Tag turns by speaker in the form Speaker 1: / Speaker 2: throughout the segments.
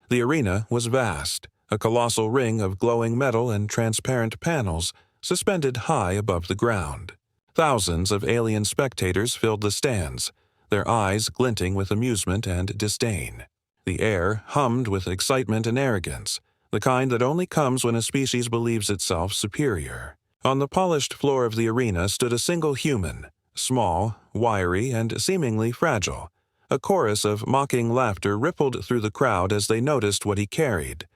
Speaker 1: The arena was vast, a colossal ring of glowing metal and transparent panels suspended high above the ground. Thousands of alien spectators filled the stands, their eyes glinting with amusement and disdain. The air hummed with excitement and arrogance, the kind that only comes when a species believes itself superior. On the polished floor of the arena stood a single human, small, wiry, and seemingly fragile. A chorus of mocking laughter rippled through the crowd as they noticed what he carried: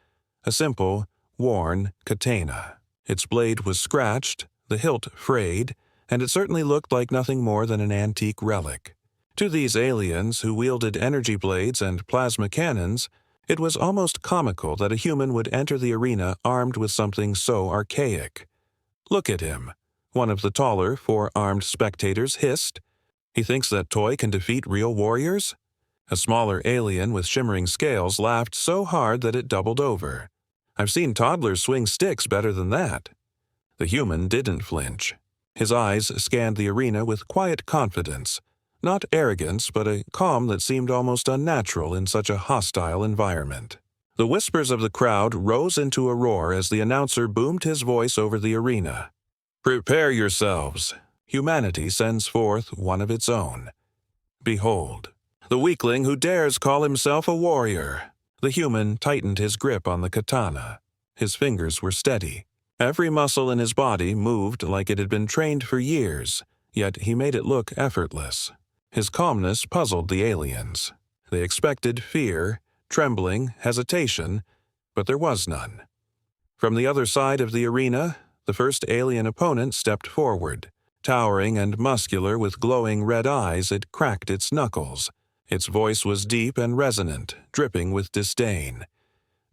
Speaker 1: a simple, worn katana. Its blade was scratched, the hilt frayed, and it certainly looked like nothing more than an antique relic. To these aliens, who wielded energy blades and plasma cannons, it was almost comical that a human would enter the arena armed with something so archaic. "Look at him," one of the taller, four-armed spectators hissed. "He thinks that toy can defeat real warriors?" A smaller alien with shimmering scales laughed so hard that it doubled over. "I've seen toddlers swing sticks better than that." The human didn't flinch. His eyes scanned the arena with quiet confidence, not arrogance, but a calm that seemed almost unnatural in such a hostile environment. The whispers of the crowd rose into a roar as the announcer boomed his voice over the arena. "Prepare yourselves. Humanity sends forth one of its own. Behold, the weakling who dares call himself a warrior." The human tightened his grip on the katana. His fingers were steady. Every muscle in his body moved like it had been trained for years, yet he made it look effortless. His calmness puzzled the aliens. They expected fear, trembling, hesitation, but there was none. From the other side of the arena, the first alien opponent stepped forward. Towering and muscular with glowing red eyes, it cracked its knuckles. Its voice was deep and resonant, dripping with disdain.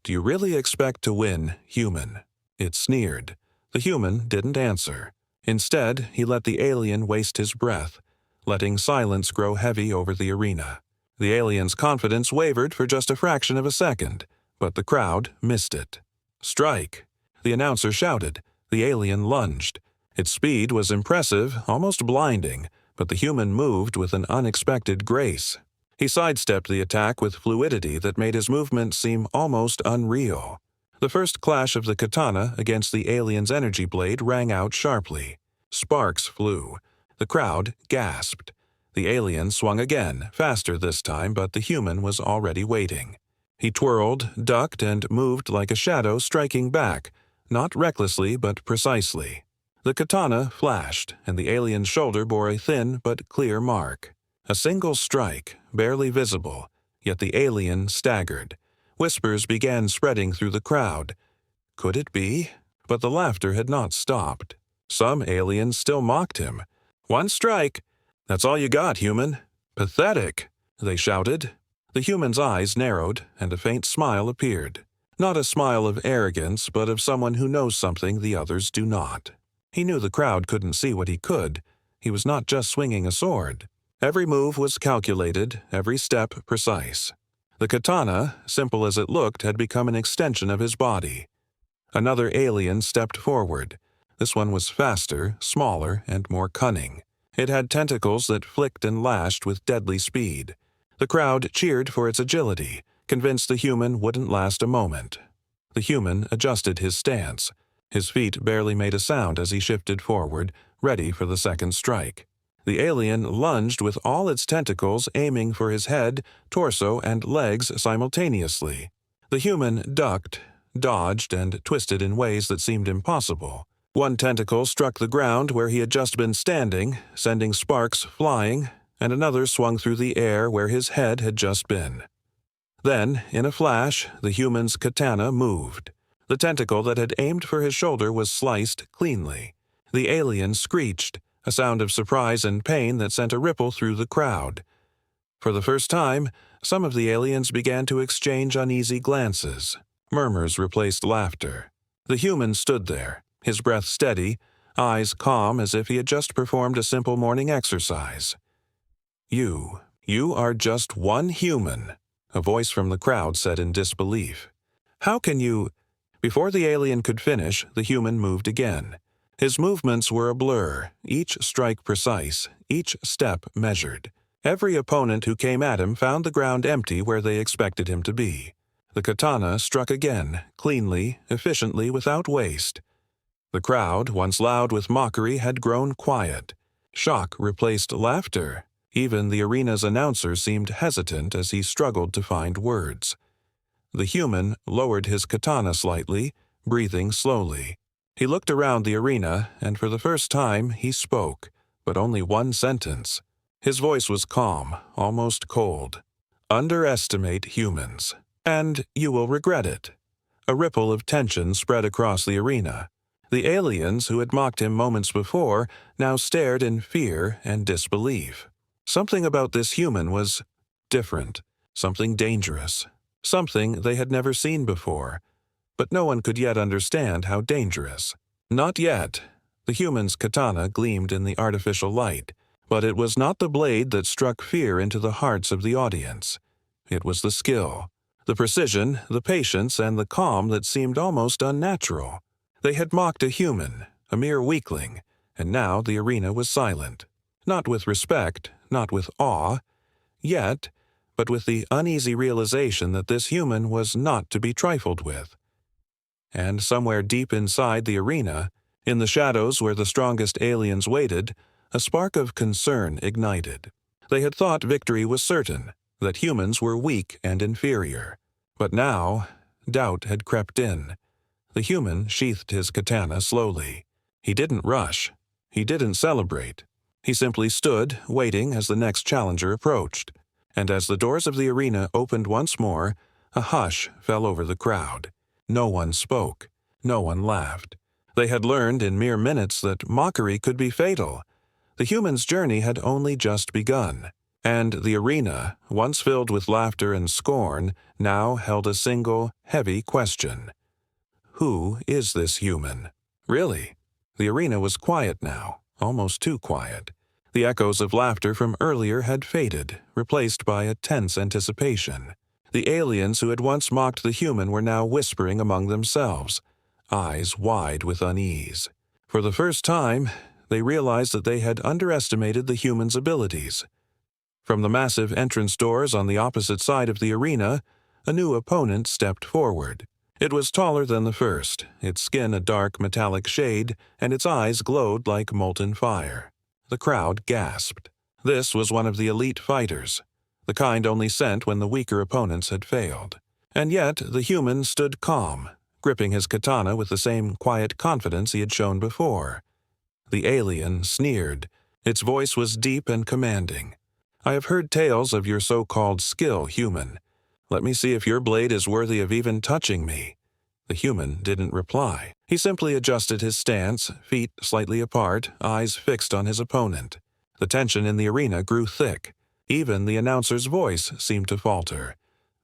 Speaker 1: "Do you really expect to win, human?" It sneered. The human didn't answer. Instead, he let the alien waste his breath, letting silence grow heavy over the arena. The alien's confidence wavered for just a fraction of a second, but the crowd missed it. "Strike!" The announcer shouted. The alien lunged. Its speed was impressive, almost blinding, but the human moved with an unexpected grace. He sidestepped the attack with fluidity that made his movement seem almost unreal. The first clash of the katana against the alien's energy blade rang out sharply. Sparks flew. The crowd gasped. The alien swung again, faster this time, but the human was already waiting. He twirled, ducked, and moved like a shadow, striking back, not recklessly but precisely. The katana flashed, and the alien's shoulder bore a thin but clear mark. A single strike, barely visible, yet the alien staggered. Whispers began spreading through the crowd. Could it be? But the laughter had not stopped. Some aliens still mocked him. "One strike! That's all you got, human!" "Pathetic!" they shouted. The human's eyes narrowed, and a faint smile appeared. Not a smile of arrogance, but of someone who knows something the others do not. He knew the crowd couldn't see what he could. He was not just swinging a sword. Every move was calculated, every step precise. The katana, simple as it looked, had become an extension of his body. Another alien stepped forward. This one was faster, smaller, and more cunning. It had tentacles that flicked and lashed with deadly speed. The crowd cheered for its agility, convinced the human wouldn't last a moment. The human adjusted his stance. His feet barely made a sound as he shifted forward, ready for the second strike. The alien lunged with all its tentacles, aiming for his head, torso, and legs simultaneously. The human ducked, dodged, and twisted in ways that seemed impossible. One tentacle struck the ground where he had just been standing, sending sparks flying, and another swung through the air where his head had just been. Then, in a flash, the human's katana moved. The tentacle that had aimed for his shoulder was sliced cleanly. The alien screeched, a sound of surprise and pain that sent a ripple through the crowd. For the first time, some of the aliens began to exchange uneasy glances. Murmurs replaced laughter. The human stood there, his breath steady, eyes calm as if he had just performed a simple morning exercise. You are just one human," a voice from the crowd said in disbelief. "How can you—" Before the alien could finish, the human moved again. His movements were a blur, each strike precise, each step measured. Every opponent who came at him found the ground empty where they expected him to be. The katana struck again, cleanly, efficiently, without waste. The crowd, once loud with mockery, had grown quiet. Shock replaced laughter. Even the arena's announcer seemed hesitant as he struggled to find words. The human lowered his katana slightly, breathing slowly. He looked around the arena, and for the first time he spoke, but only one sentence. His voice was calm, almost cold. "Underestimate humans, and you will regret it." A ripple of tension spread across the arena. The aliens who had mocked him moments before now stared in fear and disbelief. Something about this human was different, something dangerous, something they had never seen before, but no one could yet understand how dangerous. Not yet. The human's katana gleamed in the artificial light, but it was not the blade that struck fear into the hearts of the audience. It was the skill, the precision, the patience, and the calm that seemed almost unnatural. They had mocked a human, a mere weakling, and now the arena was silent. Not with respect, not with awe, yet, but with the uneasy realization that this human was not to be trifled with. And somewhere deep inside the arena, in the shadows where the strongest aliens waited, a spark of concern ignited. They had thought victory was certain, that humans were weak and inferior. But now, doubt had crept in. The human sheathed his katana slowly. He didn't rush. He didn't celebrate. He simply stood, waiting as the next challenger approached. And as the doors of the arena opened once more, a hush fell over the crowd. No one spoke. No one laughed. They had learned in mere minutes that mockery could be fatal. The human's journey had only just begun. And the arena, once filled with laughter and scorn, now held a single, heavy question. Who is this human? Really? The arena was quiet now, almost too quiet. The echoes of laughter from earlier had faded, replaced by a tense anticipation. The aliens who had once mocked the human were now whispering among themselves, eyes wide with unease. For the first time, they realized that they had underestimated the human's abilities. From the massive entrance doors on the opposite side of the arena, a new opponent stepped forward. It was taller than the first, its skin a dark metallic shade, and its eyes glowed like molten fire. The crowd gasped. This was one of the elite fighters, the kind only sent when the weaker opponents had failed. And yet the human stood calm, gripping his katana with the same quiet confidence he had shown before. The alien sneered. Its voice was deep and commanding. "I have heard tales of your so-called skill, human. Let me see if your blade is worthy of even touching me." The human didn't reply. He simply adjusted his stance, feet slightly apart, eyes fixed on his opponent. The tension in the arena grew thick. Even the announcer's voice seemed to falter.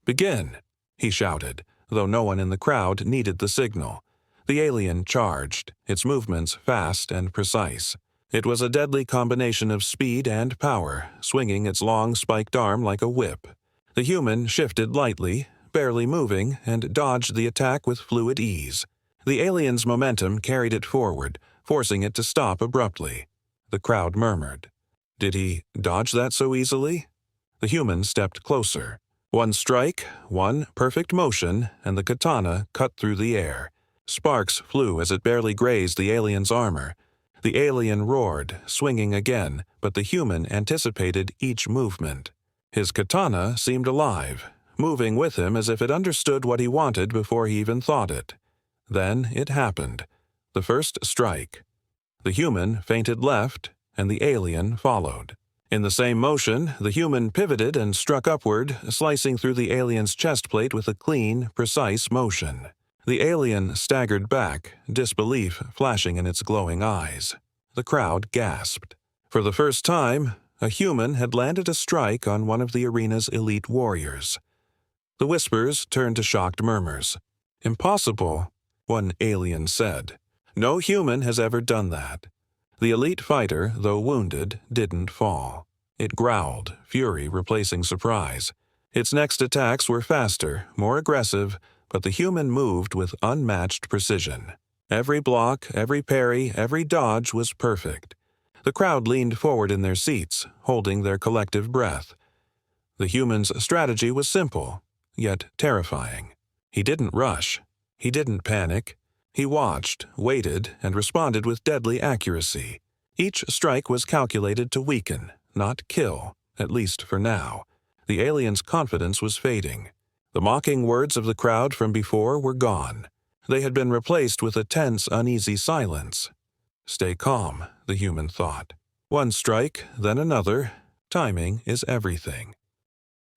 Speaker 1: "Begin," he shouted, though no one in the crowd needed the signal. The alien charged, its movements fast and precise. It was a deadly combination of speed and power, swinging its long spiked arm like a whip. The human shifted lightly, barely moving, and dodged the attack with fluid ease. The alien's momentum carried it forward, forcing it to stop abruptly. The crowd murmured. Did he dodge that so easily? The human stepped closer. One strike, one perfect motion, and the katana cut through the air. Sparks flew as it barely grazed the alien's armor. The alien roared, swinging again, but the human anticipated each movement. His katana seemed alive, moving with him as if it understood what he wanted before he even thought it. Then it happened. The first strike. The human feinted left, and the alien followed. In the same motion, the human pivoted and struck upward, slicing through the alien's chest plate with a clean, precise motion. The alien staggered back, disbelief flashing in its glowing eyes. The crowd gasped. For the first time, a human had landed a strike on one of the arena's elite warriors. The whispers turned to shocked murmurs. "Impossible," one alien said. "No human has ever done that." The elite fighter, though wounded, didn't fall. It growled, fury replacing surprise. Its next attacks were faster, more aggressive, but the human moved with unmatched precision. Every block, every parry, every dodge was perfect. The crowd leaned forward in their seats, holding their collective breath. The human's strategy was simple, yet terrifying. He didn't rush. He didn't panic. He watched, waited, and responded with deadly accuracy. Each strike was calculated to weaken, not kill, at least for now. The alien's confidence was fading. The mocking words of the crowd from before were gone. They had been replaced with a tense, uneasy silence. Stay calm, the human thought. One strike, then another. Timing is everything.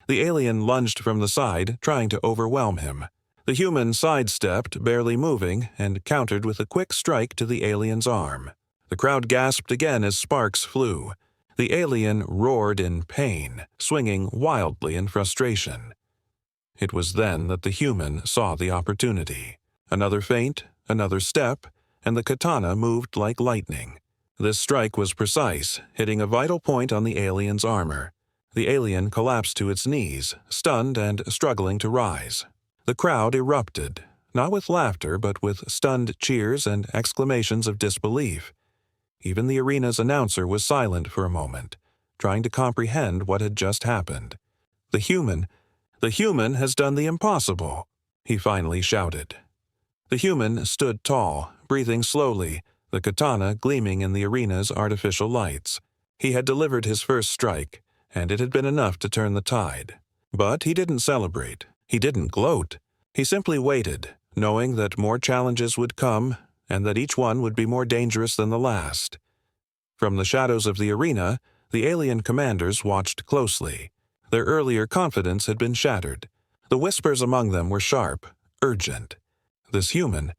Speaker 1: The alien lunged from the side, trying to overwhelm him. The human sidestepped, barely moving, and countered with a quick strike to the alien's arm. The crowd gasped again as sparks flew. The alien roared in pain, swinging wildly in frustration. It was then that the human saw the opportunity. Another feint, another step, and the katana moved like lightning. This strike was precise, hitting a vital point on the alien's armor. The alien collapsed to its knees, stunned and struggling to rise. The crowd erupted, not with laughter but with stunned cheers and exclamations of disbelief. Even the arena's announcer was silent for a moment, trying to comprehend what had just happened. The human has done the impossible," he finally shouted. The human stood tall, breathing slowly, the katana gleaming in the arena's artificial lights. He had delivered his first strike, and it had been enough to turn the tide. But he didn't celebrate. He didn't gloat. He simply waited, knowing that more challenges would come, and that each one would be more dangerous than the last. From the shadows of the arena, the alien commanders watched closely. Their earlier confidence had been shattered. The whispers among them were sharp, urgent. This human,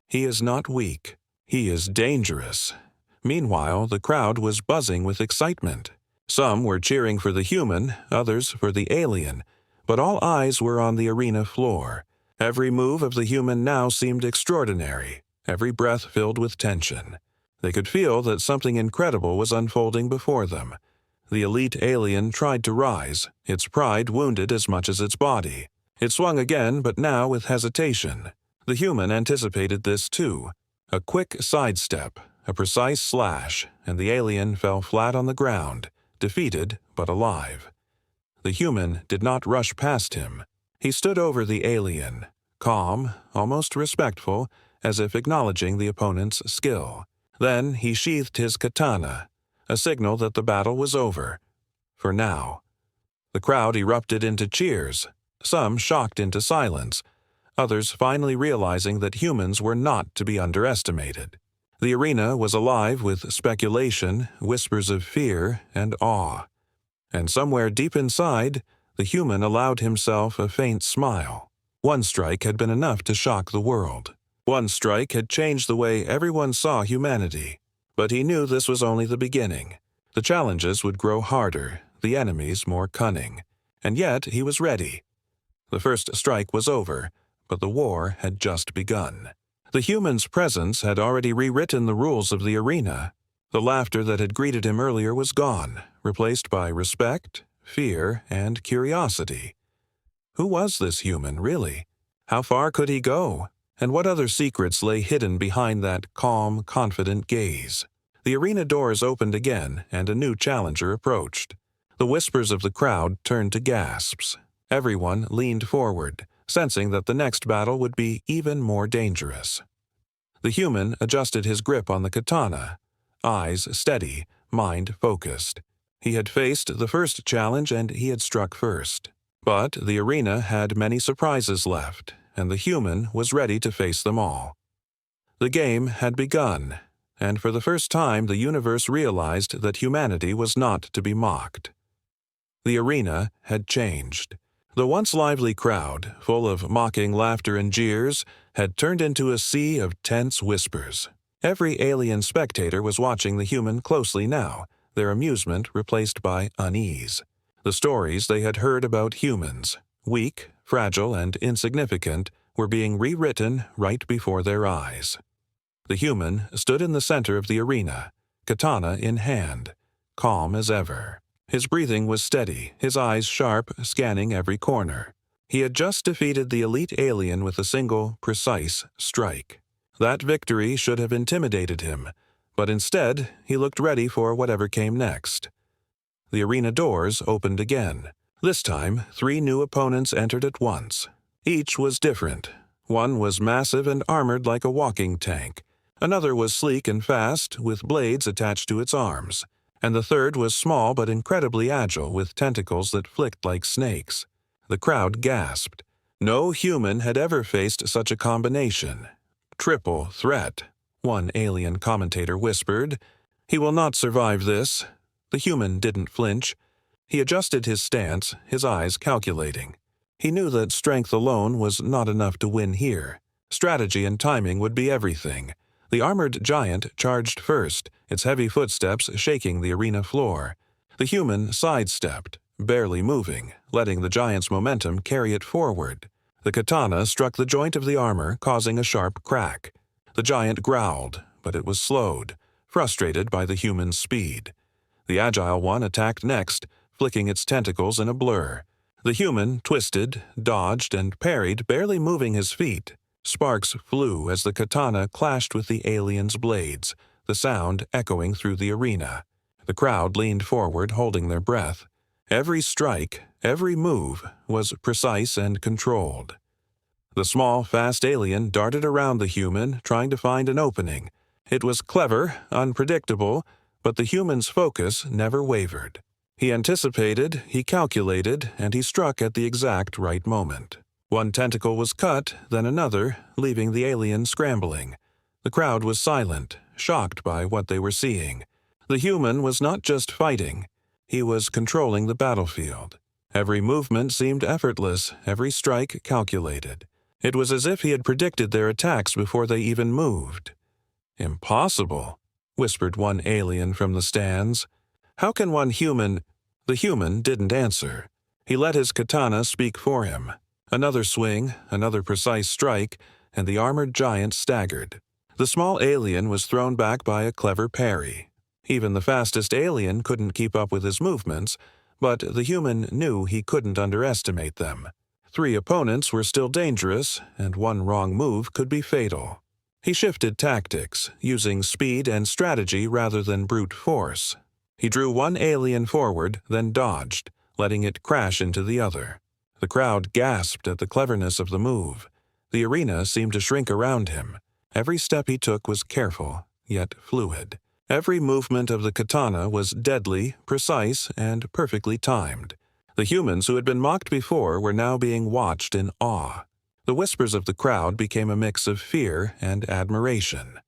Speaker 1: he is not weak. He is dangerous. Meanwhile, the crowd was buzzing with excitement. Some were cheering for the human, others for the alien, but all eyes were on the arena floor. Every move of the human now seemed extraordinary, every breath filled with tension. They could feel that something incredible was unfolding before them. The elite alien tried to rise, its pride wounded as much as its body. It swung again, but now with hesitation. The human anticipated this too. A quick sidestep, a precise slash, and the alien fell flat on the ground, defeated but alive. The human did not rush past him. He stood over the alien, calm, almost respectful, as if acknowledging the opponent's skill. Then he sheathed his katana, a signal that the battle was over. For now. The crowd erupted into cheers, some shocked into silence, others finally realizing that humans were not to be underestimated. The arena was alive with speculation, whispers of fear, and awe. And somewhere deep inside, the human allowed himself a faint smile. One strike had been enough to shock the world. One strike had changed the way everyone saw humanity. But he knew this was only the beginning. The challenges would grow harder, the enemies more cunning. And yet he was ready. The first strike was over, but the war had just begun. The human's presence had already rewritten the rules of the arena. The laughter that had greeted him earlier was gone, replaced by respect, fear, and curiosity. Who was this human, really? How far could he go? And what other secrets lay hidden behind that calm, confident gaze? The arena doors opened again, and a new challenger approached. The whispers of the crowd turned to gasps. Everyone leaned forward, sensing that the next battle would be even more dangerous. The human adjusted his grip on the katana, eyes steady, mind focused. He had faced the first challenge and he had struck first. But the arena had many surprises left, and the human was ready to face them all. The game had begun, and for the first time the universe realized that humanity was not to be mocked. The arena had changed. The once lively crowd, full of mocking laughter and jeers, had turned into a sea of tense whispers. Every alien spectator was watching the human closely now, their amusement replaced by unease. The stories they had heard about humans, weak, fragile, and insignificant, were being rewritten right before their eyes. The human stood in the center of the arena, katana in hand, calm as ever. His breathing was steady, his eyes sharp, scanning every corner. He had just defeated the elite alien with a single, precise strike. That victory should have intimidated him, but instead he looked ready for whatever came next. The arena doors opened again. This time, 3 new opponents entered at once. Each was different. One was massive and armored like a walking tank. Another was sleek and fast, with blades attached to its arms. And the third was small but incredibly agile, with tentacles that flicked like snakes. The crowd gasped. No human had ever faced such a combination. Triple threat, one alien commentator whispered. He will not survive this. The human didn't flinch. He adjusted his stance, his eyes calculating. He knew that strength alone was not enough to win here. Strategy and timing would be everything. The armored giant charged first, its heavy footsteps shaking the arena floor. The human sidestepped, barely moving, letting the giant's momentum carry it forward. The katana struck the joint of the armor, causing a sharp crack. The giant growled, but it was slowed, frustrated by the human's speed. The agile one attacked next, flicking its tentacles in a blur. The human twisted, dodged, and parried, barely moving his feet. Sparks flew as the katana clashed with the alien's blades, the sound echoing through the arena. The crowd leaned forward, holding their breath. Every strike, every move, was precise and controlled. The small, fast alien darted around the human, trying to find an opening. It was clever, unpredictable, but the human's focus never wavered. He anticipated, he calculated, and he struck at the exact right moment. One tentacle was cut, then another, leaving the alien scrambling. The crowd was silent, shocked by what they were seeing. The human was not just fighting. He was controlling the battlefield. Every movement seemed effortless, every strike calculated. It was as if he had predicted their attacks before they even moved. "Impossible," whispered one alien from the stands. "How can one human—" The human didn't answer. He let his katana speak for him. Another swing, another precise strike, and the armored giant staggered. The small alien was thrown back by a clever parry. Even the fastest alien couldn't keep up with his movements, but the human knew he couldn't underestimate them. 3 opponents were still dangerous, and one wrong move could be fatal. He shifted tactics, using speed and strategy rather than brute force. He drew one alien forward, then dodged, letting it crash into the other. The crowd gasped at the cleverness of the move. The arena seemed to shrink around him. Every step he took was careful, yet fluid. Every movement of the katana was deadly, precise, and perfectly timed. The humans who had been mocked before were now being watched in awe. The whispers of the crowd became a mix of fear and admiration.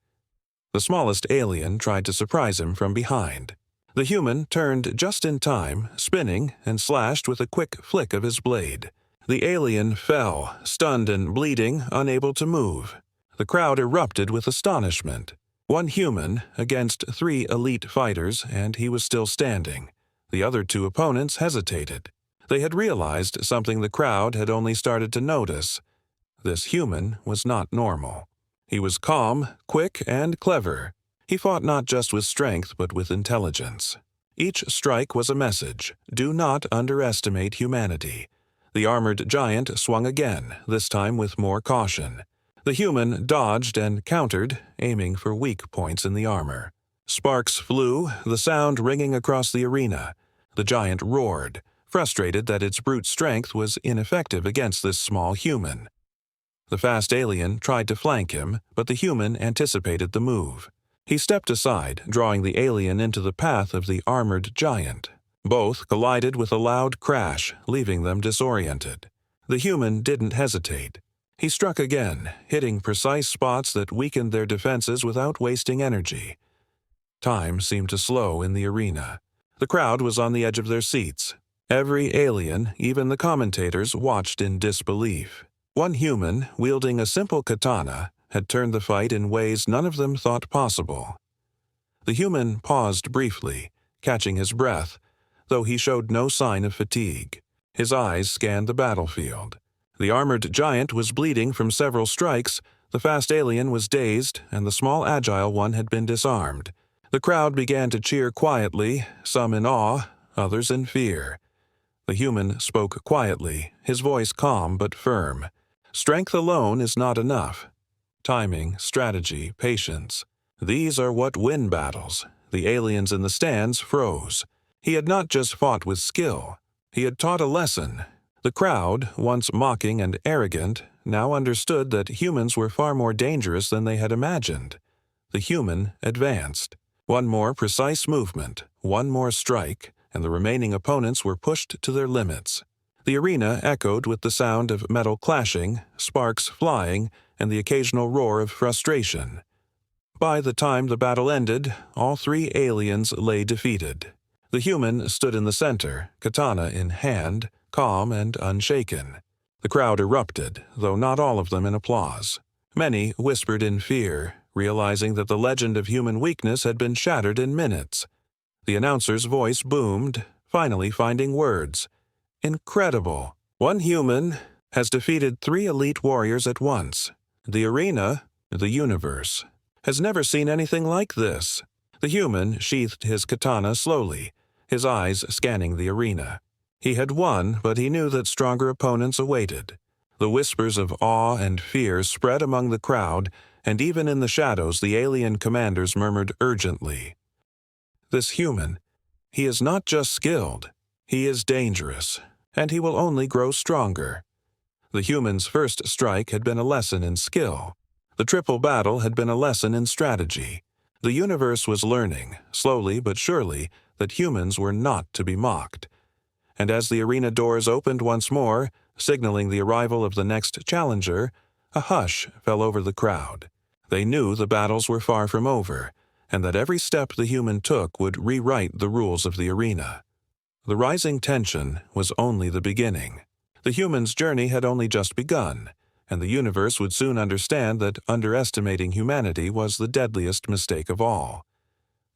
Speaker 1: The smallest alien tried to surprise him from behind. The human turned just in time, spinning, and slashed with a quick flick of his blade. The alien fell, stunned and bleeding, unable to move. The crowd erupted with astonishment. One human against 3 elite fighters, and he was still standing. The other 2 opponents hesitated. They had realized something the crowd had only started to notice. This human was not normal. He was calm, quick, and clever. He fought not just with strength but with intelligence. Each strike was a message. Do not underestimate humanity. The armored giant swung again, this time with more caution. The human dodged and countered, aiming for weak points in the armor. Sparks flew, the sound ringing across the arena. The giant roared, frustrated that its brute strength was ineffective against this small human. The fast alien tried to flank him, but the human anticipated the move. He stepped aside, drawing the alien into the path of the armored giant. Both collided with a loud crash, leaving them disoriented. The human didn't hesitate. He struck again, hitting precise spots that weakened their defenses without wasting energy. Time seemed to slow in the arena. The crowd was on the edge of their seats. Every alien, even the commentators, watched in disbelief. One human, wielding a simple katana, had turned the fight in ways none of them thought possible. The human paused briefly, catching his breath, though he showed no sign of fatigue. His eyes scanned the battlefield. The armored giant was bleeding from several strikes, the fast alien was dazed, and the small agile one had been disarmed. The crowd began to cheer quietly, some in awe, others in fear. The human spoke quietly, his voice calm but firm. Strength alone is not enough. Timing, strategy, patience. These are what win battles. The aliens in the stands froze. He had not just fought with skill. He had taught a lesson. The crowd, once mocking and arrogant, now understood that humans were far more dangerous than they had imagined. The human advanced. One more precise movement, one more strike, and the remaining opponents were pushed to their limits. The arena echoed with the sound of metal clashing, sparks flying, and the occasional roar of frustration. By the time the battle ended, all three aliens lay defeated. The human stood in the center, katana in hand, calm and unshaken. The crowd erupted, though not all of them in applause. Many whispered in fear, realizing that the legend of human weakness had been shattered in minutes. The announcer's voice boomed, finally finding words. Incredible! One human has defeated 3 elite warriors at once. The arena, the universe, has never seen anything like this. The human sheathed his katana slowly, his eyes scanning the arena. He had won, but he knew that stronger opponents awaited. The whispers of awe and fear spread among the crowd, and even in the shadows the alien commanders murmured urgently. This human, he is not just skilled, he is dangerous, and he will only grow stronger. The human's first strike had been a lesson in skill. The triple battle had been a lesson in strategy. The universe was learning, slowly but surely, that humans were not to be mocked. And as the arena doors opened once more, signaling the arrival of the next challenger, a hush fell over the crowd. They knew the battles were far from over, and that every step the human took would rewrite the rules of the arena. The rising tension was only the beginning. The human's journey had only just begun, and the universe would soon understand that underestimating humanity was the deadliest mistake of all.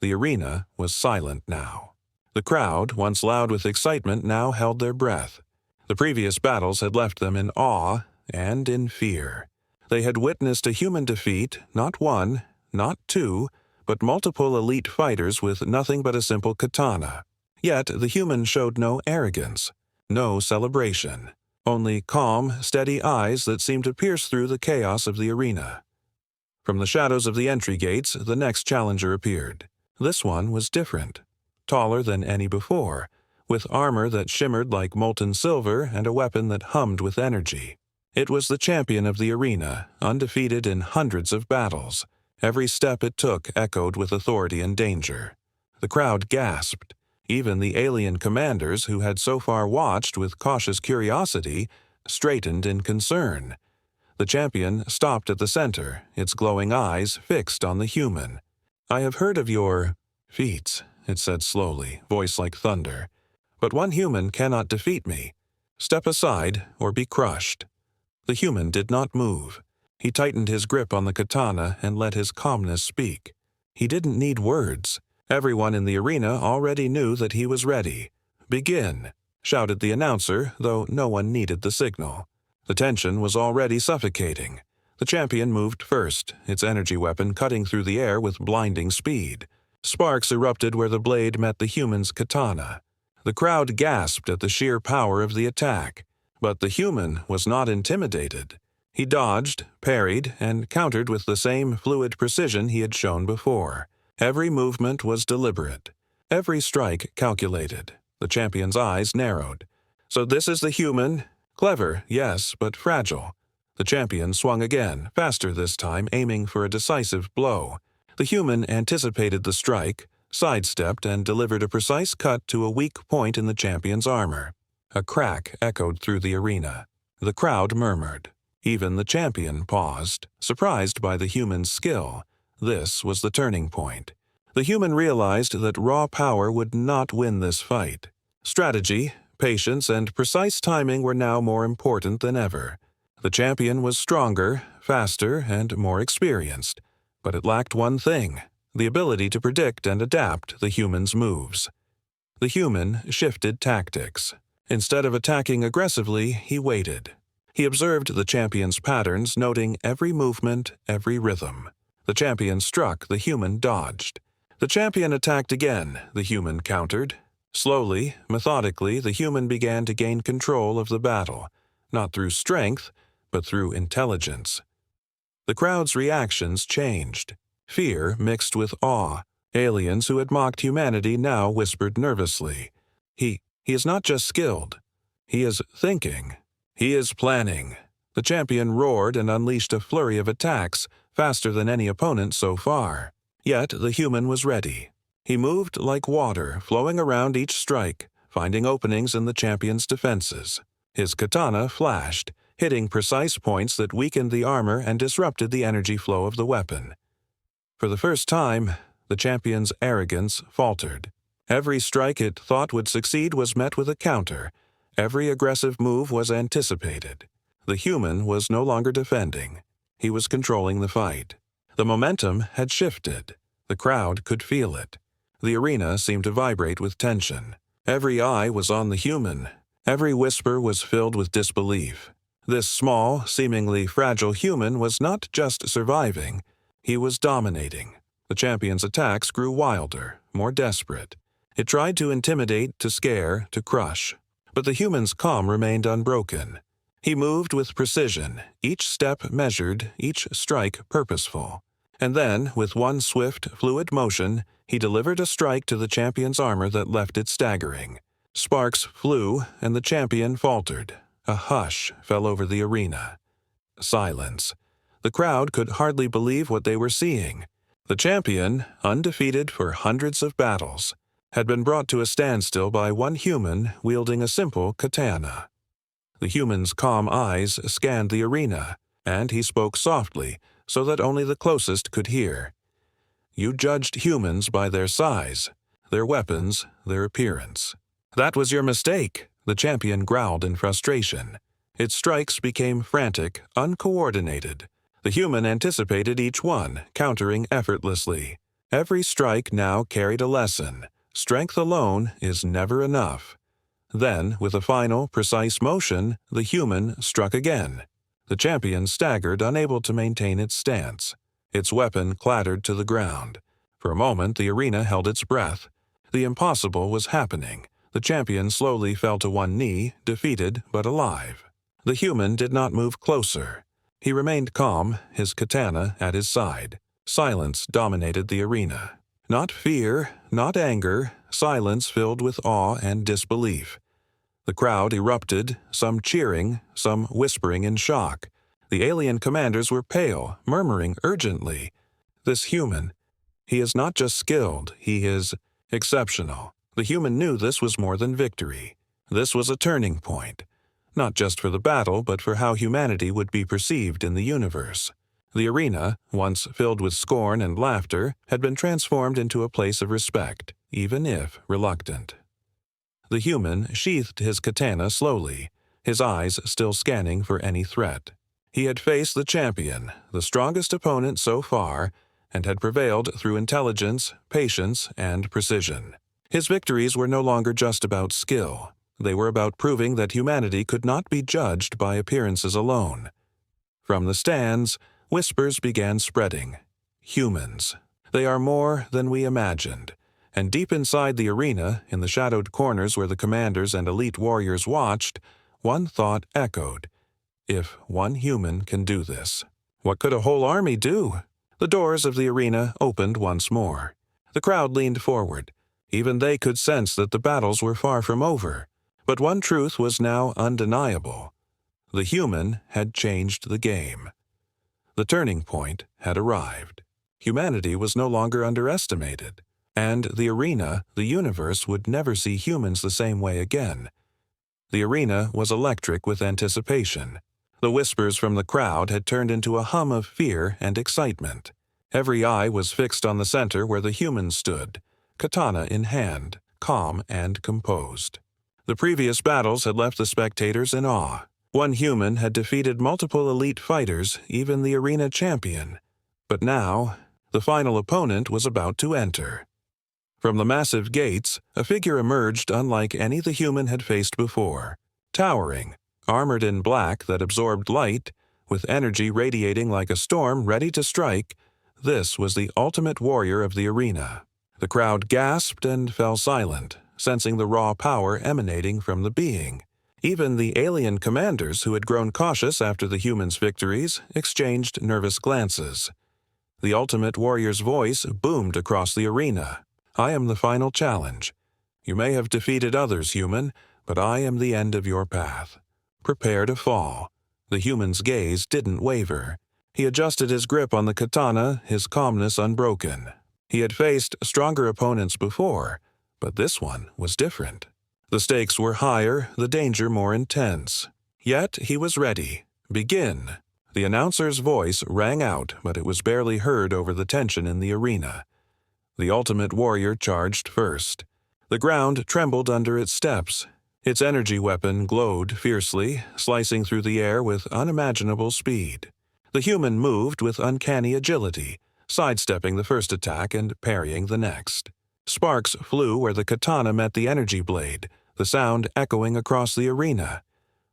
Speaker 1: The arena was silent now. The crowd, once loud with excitement, now held their breath. The previous battles had left them in awe and in fear. They had witnessed a human defeat, not one, not two, but multiple elite fighters with nothing but a simple katana. Yet the human showed no arrogance, no celebration, only calm, steady eyes that seemed to pierce through the chaos of the arena. From the shadows of the entry gates, the next challenger appeared. This one was different, taller than any before, with armor that shimmered like molten silver and a weapon that hummed with energy. It was the champion of the arena, undefeated in hundreds of battles. Every step it took echoed with authority and danger. The crowd gasped. Even the alien commanders, who had so far watched with cautious curiosity, straightened in concern. The champion stopped at the center, its glowing eyes fixed on the human. "I have heard of your feats," it said slowly, voice like thunder. "But one human cannot defeat me. Step aside or be crushed." The human did not move. He tightened his grip on the katana and let his calmness speak. He didn't need words. Everyone in the arena already knew that he was ready. "Begin," shouted the announcer, though no one needed the signal. The tension was already suffocating. The champion moved first, its energy weapon cutting through the air with blinding speed. Sparks erupted where the blade met the human's katana. The crowd gasped at the sheer power of the attack. But the human was not intimidated. He dodged, parried, and countered with the same fluid precision he had shown before. Every movement was deliberate, every strike calculated. The champion's eyes narrowed. "So this is the human? Clever, yes, but fragile." The champion swung again, faster this time, aiming for a decisive blow. The human anticipated the strike, sidestepped, and delivered a precise cut to a weak point in the champion's armor. A crack echoed through the arena. The crowd murmured. Even the champion paused, surprised by the human's skill. This was the turning point. The human realized that raw power would not win this fight. Strategy, patience, and precise timing were now more important than ever. The champion was stronger, faster, and more experienced, but it lacked one thing: the ability to predict and adapt the human's moves. The human shifted tactics. Instead of attacking aggressively, he waited. He observed the champion's patterns, noting every movement, every rhythm. The champion struck, the human dodged. The champion attacked again, the human countered. Slowly, methodically, the human began to gain control of the battle, not through strength, but through intelligence. The crowd's reactions changed. Fear mixed with awe. Aliens who had mocked humanity now whispered nervously, He is not just skilled. He is thinking. He is planning. The champion roared and unleashed a flurry of attacks, faster than any opponent so far. Yet the human was ready. He moved like water, flowing around each strike, finding openings in the champion's defenses. His katana flashed, hitting precise points that weakened the armor and disrupted the energy flow of the weapon. For the first time, the champion's arrogance faltered. Every strike it thought would succeed was met with a counter. Every aggressive move was anticipated. The human was no longer defending. He was controlling the fight. The momentum had shifted. The crowd could feel it. The arena seemed to vibrate with tension. Every eye was on the human. Every whisper was filled with disbelief. This small, seemingly fragile human was not just surviving. He was dominating. The champion's attacks grew wilder, more desperate. It tried to intimidate, to scare, to crush. But the human's calm remained unbroken. He moved with precision, each step measured, each strike purposeful. And then, with one swift, fluid motion, he delivered a strike to the champion's armor that left it staggering. Sparks flew, and the champion faltered. A hush fell over the arena. Silence. The crowd could hardly believe what they were seeing. The champion, undefeated for hundreds of battles, had been brought to a standstill by one human wielding a simple katana. The human's calm eyes scanned the arena, and he spoke softly so that only the closest could hear. You judged humans by their size, their weapons, their appearance. That was your mistake, the champion growled in frustration. Its strikes became frantic, uncoordinated. The human anticipated each one, countering effortlessly. Every strike now carried a lesson. Strength alone is never enough. Then, with a final, precise motion, the human struck again. The champion staggered, unable to maintain its stance. Its weapon clattered to the ground. For a moment, the arena held its breath. The impossible was happening. The champion slowly fell to one knee, defeated but alive. The human did not move closer. He remained calm, his katana at his side. Silence dominated the arena. Not fear, not anger, silence filled with awe and disbelief. The crowd erupted, some cheering, some whispering in shock. The alien commanders were pale, murmuring urgently. This human, he is not just skilled, he is exceptional. The human knew this was more than victory. This was a turning point, not just for the battle, but for how humanity would be perceived in the universe. The arena, once filled with scorn and laughter, had been transformed into a place of respect, even if reluctant. The human sheathed his katana slowly, his eyes still scanning for any threat. He had faced the champion, the strongest opponent so far, and had prevailed through intelligence, patience, and precision. His victories were no longer just about skill. They were about proving that humanity could not be judged by appearances alone. From the stands, whispers began spreading. Humans. They are more than we imagined. And deep inside the arena, in the shadowed corners where the commanders and elite warriors watched, one thought echoed. If one human can do this, what could a whole army do? The doors of the arena opened once more. The crowd leaned forward. Even they could sense that the battles were far from over. But one truth was now undeniable. The human had changed the game. The turning point had arrived. Humanity was no longer underestimated. And the arena, the universe, would never see humans the same way again. The arena was electric with anticipation. The whispers from the crowd had turned into a hum of fear and excitement. Every eye was fixed on the center where the human stood, katana in hand, calm and composed. The previous battles had left the spectators in awe. One human had defeated multiple elite fighters, even the arena champion. But now, the final opponent was about to enter. From the massive gates, a figure emerged unlike any the human had faced before. Towering, armored in black that absorbed light, with energy radiating like a storm ready to strike, this was the ultimate warrior of the arena. The crowd gasped and fell silent, sensing the raw power emanating from the being. Even the alien commanders, who had grown cautious after the humans' victories, exchanged nervous glances. The ultimate warrior's voice boomed across the arena. I am the final challenge. You may have defeated others, human, but I am the end of your path. Prepare to fall." The human's gaze didn't waver. He adjusted his grip on the katana, his calmness unbroken. He had faced stronger opponents before, but this one was different. The stakes were higher, the danger more intense. Yet he was ready. "Begin." The announcer's voice rang out, but it was barely heard over the tension in the arena. The ultimate warrior charged first. The ground trembled under its steps. Its energy weapon glowed fiercely, slicing through the air with unimaginable speed. The human moved with uncanny agility, sidestepping the first attack and parrying the next. Sparks flew where the katana met the energy blade, the sound echoing across the arena.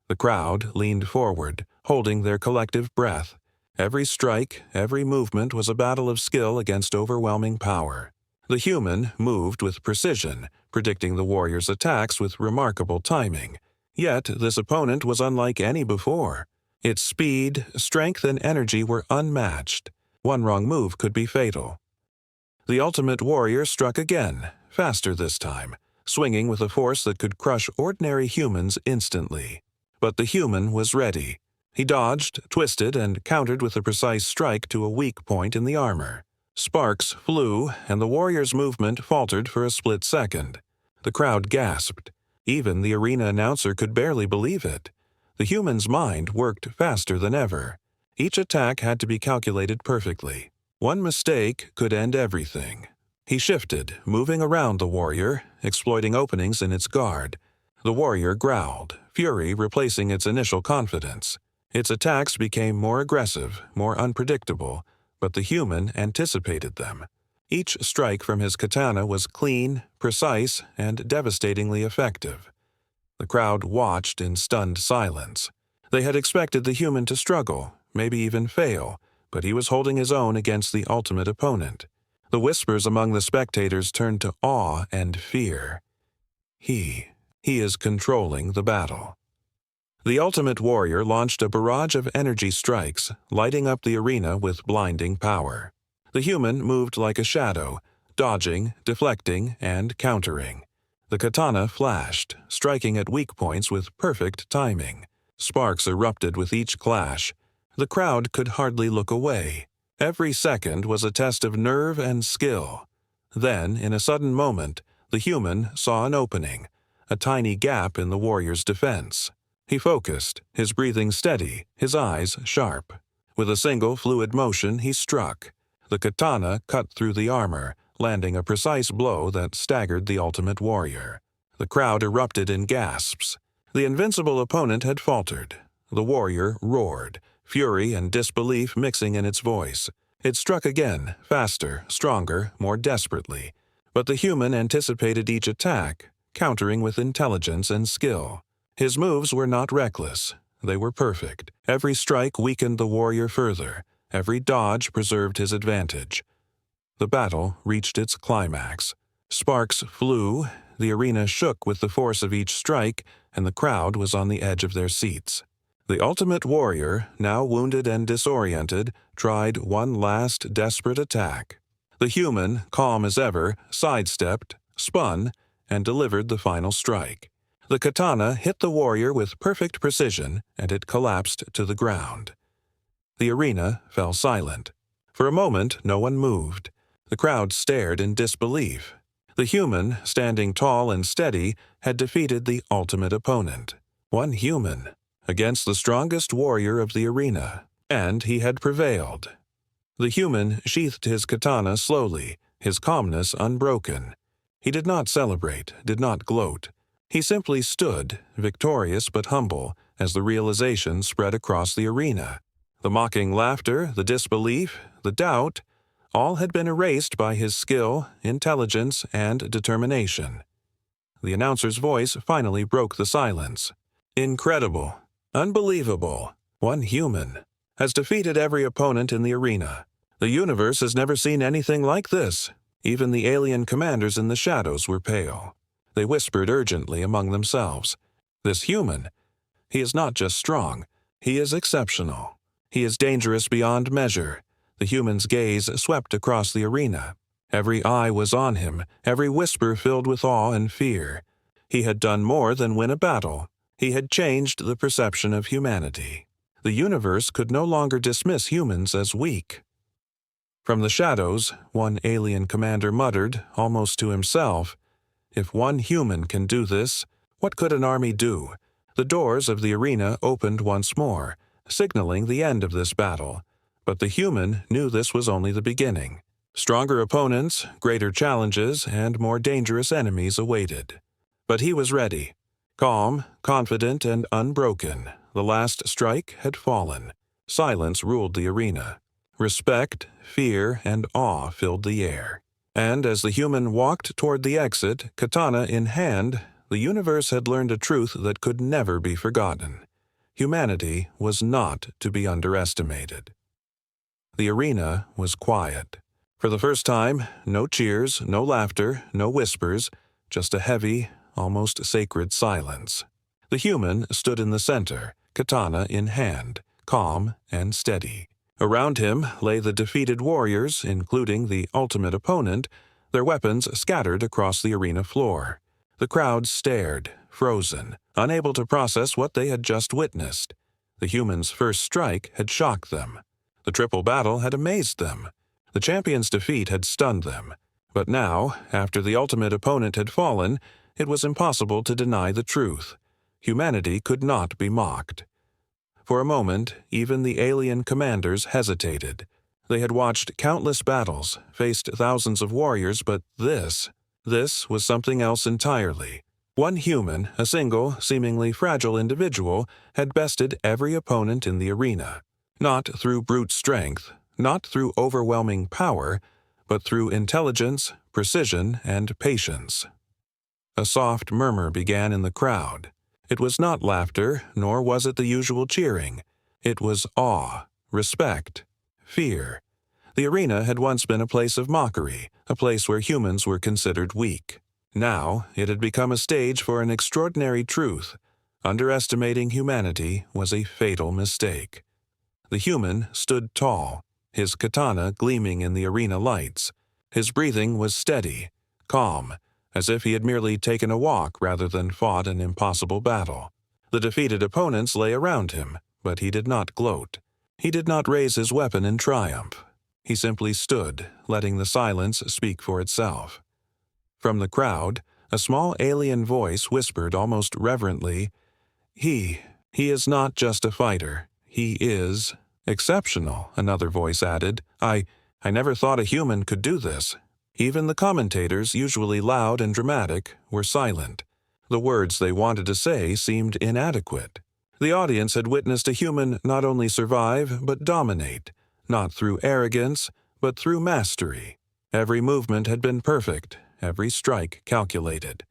Speaker 1: The crowd leaned forward, holding their collective breath. Every strike, every movement was a battle of skill against overwhelming power. The human moved with precision, predicting the warrior's attacks with remarkable timing. Yet this opponent was unlike any before. Its speed, strength, and energy were unmatched. One wrong move could be fatal. The ultimate warrior struck again, faster this time, swinging with a force that could crush ordinary humans instantly. But the human was ready. He dodged, twisted, and countered with a precise strike to a weak point in the armor. Sparks flew, and the warrior's movement faltered for a split second. The crowd gasped. Even the arena announcer could barely believe it. The human's mind worked faster than ever. Each attack had to be calculated perfectly. One mistake could end everything. He shifted, moving around the warrior, exploiting openings in its guard. The warrior growled, fury replacing its initial confidence. Its attacks became more aggressive, more unpredictable, but the human anticipated them. Each strike from his katana was clean, precise, and devastatingly effective. The crowd watched in stunned silence. They had expected the human to struggle, maybe even fail, but he was holding his own against the ultimate opponent. The whispers among the spectators turned to awe and fear. He is controlling the battle. The ultimate warrior launched a barrage of energy strikes, lighting up the arena with blinding power. The human moved like a shadow, dodging, deflecting, and countering. The katana flashed, striking at weak points with perfect timing. Sparks erupted with each clash. The crowd could hardly look away. Every second was a test of nerve and skill. Then, in a sudden moment, the human saw an opening, a tiny gap in the warrior's defense. He focused, his breathing steady, his eyes sharp. With a single fluid motion, he struck. The katana cut through the armor, landing a precise blow that staggered the ultimate warrior. The crowd erupted in gasps. The invincible opponent had faltered. The warrior roared, fury and disbelief mixing in its voice. It struck again, faster, stronger, more desperately. But the human anticipated each attack, countering with intelligence and skill. His moves were not reckless. They were perfect. Every strike weakened the warrior further. Every dodge preserved his advantage. The battle reached its climax. Sparks flew, the arena shook with the force of each strike, and the crowd was on the edge of their seats. The ultimate warrior, now wounded and disoriented, tried one last desperate attack. The human, calm as ever, sidestepped, spun, and delivered the final strike. The katana hit the warrior with perfect precision, and it collapsed to the ground. The arena fell silent. For a moment, no one moved. The crowd stared in disbelief. The human, standing tall and steady, had defeated the ultimate opponent. One human, against the strongest warrior of the arena. And he had prevailed. The human sheathed his katana slowly, his calmness unbroken. He did not celebrate, did not gloat. He simply stood, victorious but humble, as the realization spread across the arena. The mocking laughter, the disbelief, the doubt, all had been erased by his skill, intelligence, and determination. The announcer's voice finally broke the silence. "Incredible, unbelievable, one human has defeated every opponent in the arena. The universe has never seen anything like this." Even the alien commanders in the shadows were pale. They whispered urgently among themselves. "This human, he is not just strong, he is exceptional. He is dangerous beyond measure." The human's gaze swept across the arena. Every eye was on him, every whisper filled with awe and fear. He had done more than win a battle. He had changed the perception of humanity. The universe could no longer dismiss humans as weak. From the shadows, one alien commander muttered, almost to himself, "If one human can do this, what could an army do?" The doors of the arena opened once more, signaling the end of this battle. But the human knew this was only the beginning. Stronger opponents, greater challenges, and more dangerous enemies awaited. But he was ready. Calm, confident, and unbroken, the last strike had fallen. Silence ruled the arena. Respect, fear, and awe filled the air. And as the human walked toward the exit, katana in hand, the universe had learned a truth that could never be forgotten. Humanity was not to be underestimated. The arena was quiet. For the first time, no cheers, no laughter, no whispers, just a heavy, almost sacred silence. The human stood in the center, katana in hand, calm and steady. Around him lay the defeated warriors, including the ultimate opponent, their weapons scattered across the arena floor. The crowd stared, frozen, unable to process what they had just witnessed. The human's first strike had shocked them. The triple battle had amazed them. The champion's defeat had stunned them. But now, after the ultimate opponent had fallen, it was impossible to deny the truth. Humanity could not be mocked. For a moment, even the alien commanders hesitated. They had watched countless battles, faced thousands of warriors, but this was something else entirely. One human, a single, seemingly fragile individual, had bested every opponent in the arena. Not through brute strength, not through overwhelming power, but through intelligence, precision, and patience. A soft murmur began in the crowd. It was not laughter, nor was it the usual cheering. It was awe, respect, fear. The arena had once been a place of mockery, a place where humans were considered weak. Now it had become a stage for an extraordinary truth. Underestimating humanity was a fatal mistake. The human stood tall, his katana gleaming in the arena lights. His breathing was steady, calm, as if he had merely taken a walk rather than fought an impossible battle. The defeated opponents lay around him, but he did not gloat. He did not raise his weapon in triumph. He simply stood, letting the silence speak for itself. From the crowd, a small alien voice whispered almost reverently, He is not just a fighter. He is exceptional," another voice added. I never thought a human could do this." Even the commentators, usually loud and dramatic, were silent. The words they wanted to say seemed inadequate. The audience had witnessed a human not only survive but dominate, not through arrogance, but through mastery. Every movement had been perfect, every strike calculated.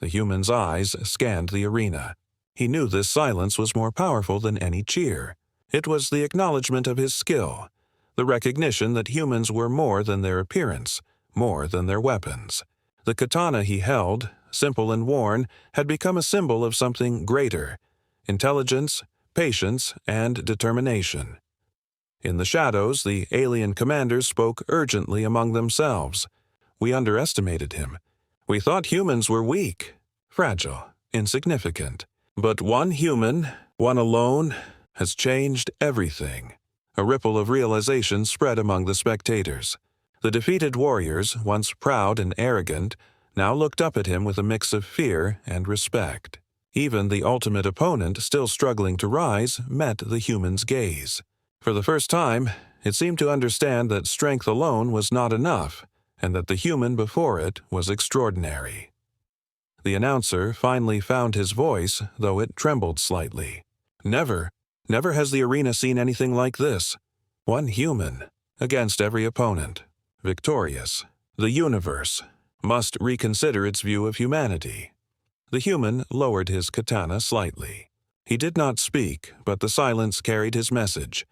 Speaker 1: The human's eyes scanned the arena. He knew this silence was more powerful than any cheer. It was the acknowledgement of his skill, the recognition that humans were more than their appearance, more than their weapons. The katana he held, simple and worn, had become a symbol of something greater: intelligence, patience, and determination. In the shadows, the alien commanders spoke urgently among themselves. "We underestimated him. We thought humans were weak, fragile, insignificant. But one human, one alone, has changed everything." A ripple of realization spread among the spectators. The defeated warriors, once proud and arrogant, now looked up at him with a mix of fear and respect. Even the ultimate opponent, still struggling to rise, met the human's gaze. For the first time, it seemed to understand that strength alone was not enough, and that the human before it was extraordinary. The announcer finally found his voice, though it trembled slightly. Never has the arena seen anything like this. One human, against every opponent, victorious. The universe must reconsider its view of humanity. The human lowered his katana slightly. He did not speak, but the silence carried his message.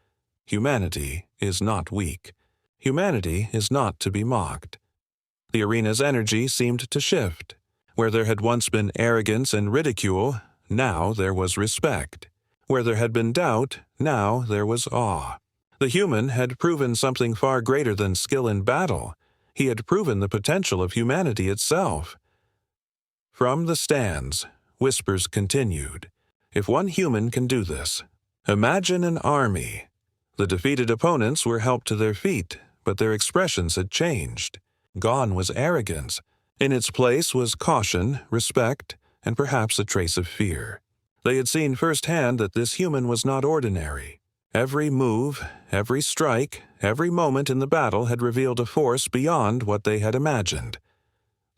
Speaker 1: Humanity is not weak. Humanity is not to be mocked. The arena's energy seemed to shift. Where there had once been arrogance and ridicule, now there was respect. Where there had been doubt, now there was awe. The human had proven something far greater than skill in battle. He had proven the potential of humanity itself. From the stands, whispers continued. If one human can do this, imagine an army. The defeated opponents were helped to their feet, but their expressions had changed. Gone was arrogance. In its place was caution, respect, and perhaps a trace of fear. They had seen firsthand that this human was not ordinary. Every move, every strike, every moment in the battle had revealed a force beyond what they had imagined.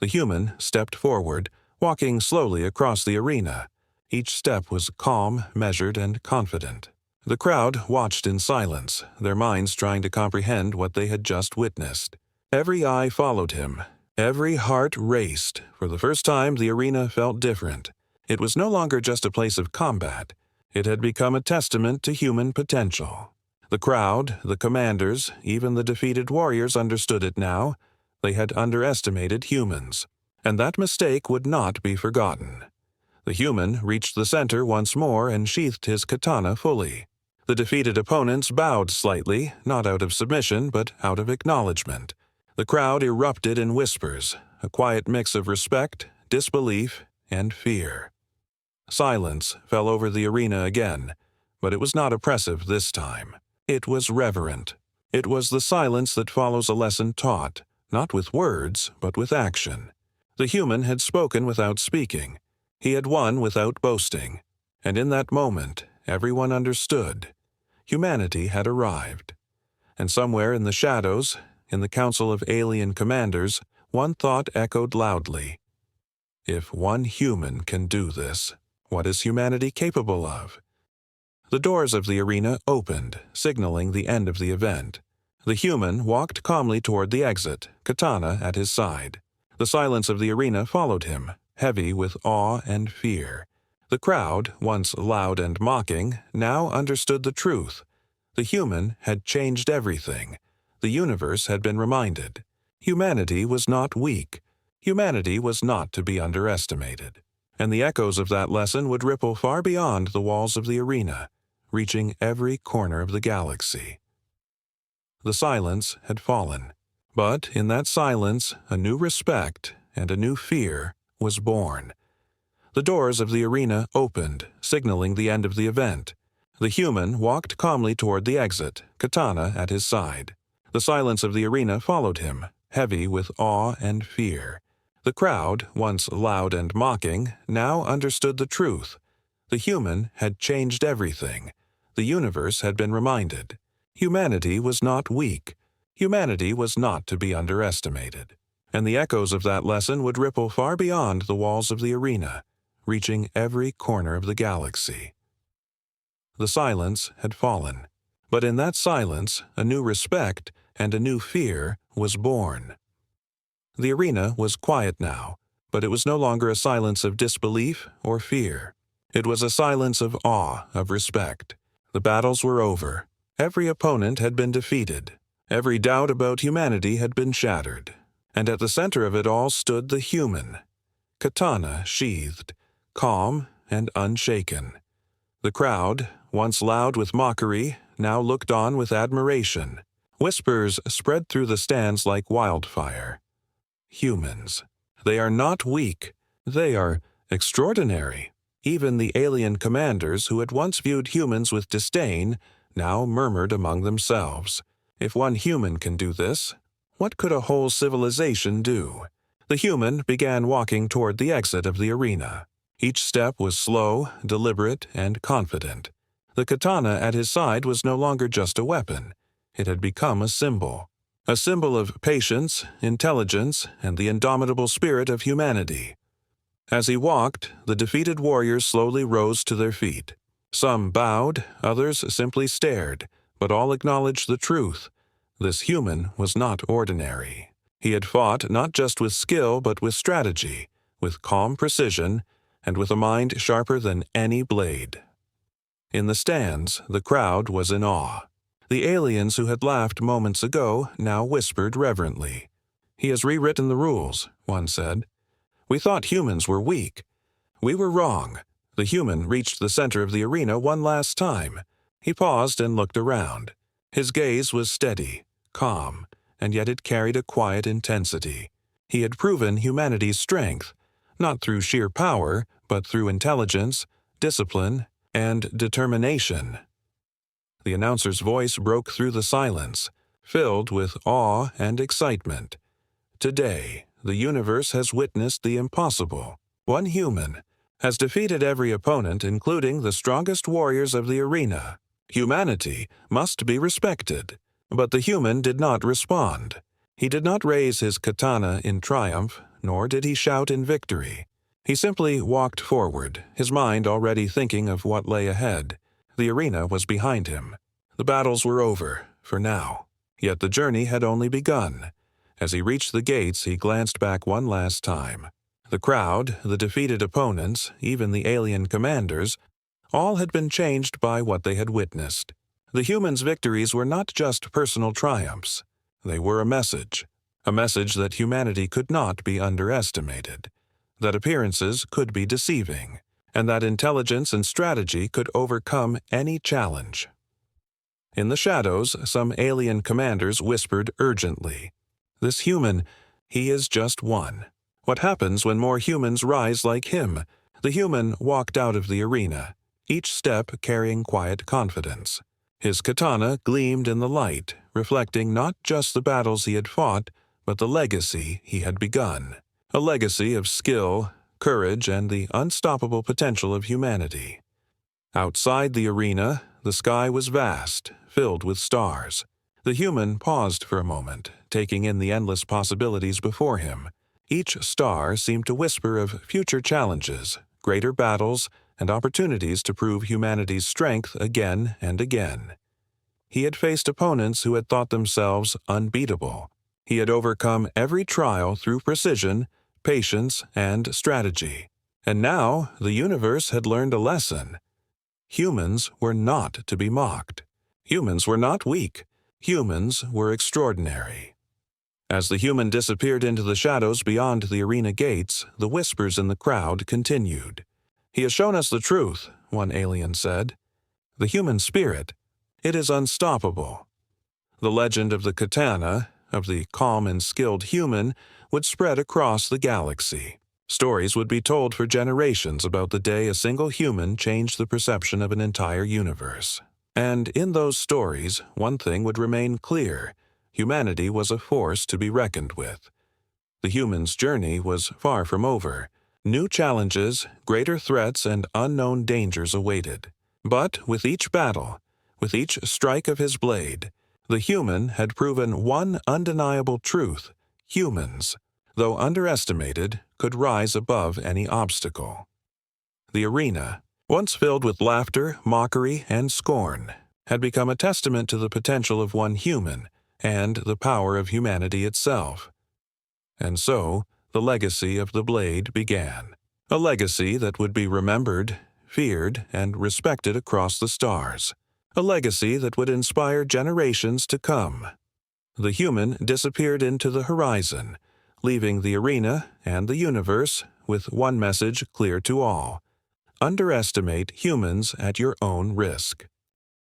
Speaker 1: The human stepped forward, walking slowly across the arena. Each step was calm, measured, and confident. The crowd watched in silence, their minds trying to comprehend what they had just witnessed. Every eye followed him. Every heart raced. For the first time, the arena felt different. It was no longer just a place of combat. It had become a testament to human potential. The crowd, the commanders, even the defeated warriors understood it now. They had underestimated humans, and that mistake would not be forgotten. The human reached the center once more and sheathed his katana fully. The defeated opponents bowed slightly, not out of submission, but out of acknowledgement. The crowd erupted in whispers, a quiet mix of respect, disbelief, and fear. Silence fell over the arena again, but it was not oppressive this time. It was reverent. It was the silence that follows a lesson taught, not with words, but with action. The human had spoken without speaking. He had won without boasting. And in that moment, everyone understood. Humanity had arrived. And somewhere in the shadows, in the council of alien commanders, one thought echoed loudly. If one human can do this, what is humanity capable of? The doors of the arena opened, signaling the end of the event. The human walked calmly toward the exit, katana at his side. The silence of the arena followed him, heavy with awe and fear. The crowd, once loud and mocking, now understood the truth. The human had changed everything. The universe had been reminded. Humanity was not weak. Humanity was not to be underestimated. And the echoes of that lesson would ripple far beyond the walls of the arena, reaching every corner of the galaxy. The silence had fallen. But in that silence, a new respect and a new fear was born. The doors of the arena opened, signaling the end of the event. The human walked calmly toward the exit, katana at his side. The silence of the arena followed him, heavy with awe and fear. The crowd, once loud and mocking, now understood the truth. The human had changed everything. The universe had been reminded. Humanity was not weak. Humanity was not to be underestimated. And the echoes of that lesson would ripple far beyond the walls of the arena, reaching every corner of the galaxy. The silence had fallen. But in that silence, a new respect and a new fear was born. The arena was quiet now, but it was no longer a silence of disbelief or fear. It was a silence of awe, of respect. The battles were over. Every opponent had been defeated. Every doubt about humanity had been shattered. And at the center of it all stood the human, katana sheathed, calm and unshaken. The crowd, once loud with mockery, now looked on with admiration. Whispers spread through the stands like wildfire. Humans. They are not weak. They are extraordinary. Even the alien commanders who had once viewed humans with disdain now murmured among themselves. If one human can do this, what could a whole civilization do? The human began walking toward the exit of the arena. Each step was slow, deliberate, and confident. The katana at his side was no longer just a weapon. It had become a symbol of patience, intelligence, and the indomitable spirit of humanity. As he walked, the defeated warriors slowly rose to their feet. Some bowed, others simply stared, but all acknowledged the truth. This human was not ordinary. He had fought not just with skill but with strategy, with calm precision, and with a mind sharper than any blade. In the stands, the crowd was in awe. The aliens who had laughed moments ago now whispered reverently. "He has rewritten the rules," one said. "We thought humans were weak. We were wrong." The human reached the center of the arena one last time. He paused and looked around. His gaze was steady, calm, and yet it carried a quiet intensity. He had proven humanity's strength, not through sheer power, but through intelligence, discipline, and determination. The announcer's voice broke through the silence, filled with awe and excitement. Today, the universe has witnessed the impossible. One human has defeated every opponent, including the strongest warriors of the arena. Humanity must be respected. But the human did not respond. He did not raise his katana in triumph, nor did he shout in victory. He simply walked forward, his mind already thinking of what lay ahead. The arena was behind him. The battles were over, for now. Yet the journey had only begun. As he reached the gates, he glanced back one last time. The crowd, the defeated opponents, even the alien commanders, all had been changed by what they had witnessed. The humans' victories were not just personal triumphs. They were a message that humanity could not be underestimated, that appearances could be deceiving, and that intelligence and strategy could overcome any challenge. In the shadows, some alien commanders whispered urgently, "This human, he is just one. What happens when more humans rise like him?" The human walked out of the arena, each step carrying quiet confidence. His katana gleamed in the light, reflecting not just the battles he had fought, but the legacy he had begun. A legacy of skill, courage, and the unstoppable potential of humanity. Outside the arena, the sky was vast, filled with stars. The human paused for a moment, taking in the endless possibilities before him. Each star seemed to whisper of future challenges, greater battles, and opportunities to prove humanity's strength again and again. He had faced opponents who had thought themselves unbeatable. He had overcome every trial through precision, patience, and strategy. And now the universe had learned a lesson. Humans were not to be mocked. Humans were not weak. Humans were extraordinary. As the human disappeared into the shadows beyond the arena gates, the whispers in the crowd continued. "He has shown us the truth," one alien said. "The human spirit, it is unstoppable." The legend of the katana, of the calm and skilled human, would spread across the galaxy. Stories would be told for generations about the day a single human changed the perception of an entire universe. And in those stories, one thing would remain clear: humanity was a force to be reckoned with. The human's journey was far from over. New challenges, greater threats, and unknown dangers awaited. But with each battle, with each strike of his blade, the human had proven one undeniable truth: humans, though underestimated, could rise above any obstacle. The arena, once filled with laughter, mockery, and scorn, had become a testament to the potential of one human and the power of humanity itself. And so, the legacy of the blade began. A legacy that would be remembered, feared, and respected across the stars. A legacy that would inspire generations to come. The human disappeared into the horizon, leaving the arena and the universe with one message clear to all: underestimate humans at your own risk.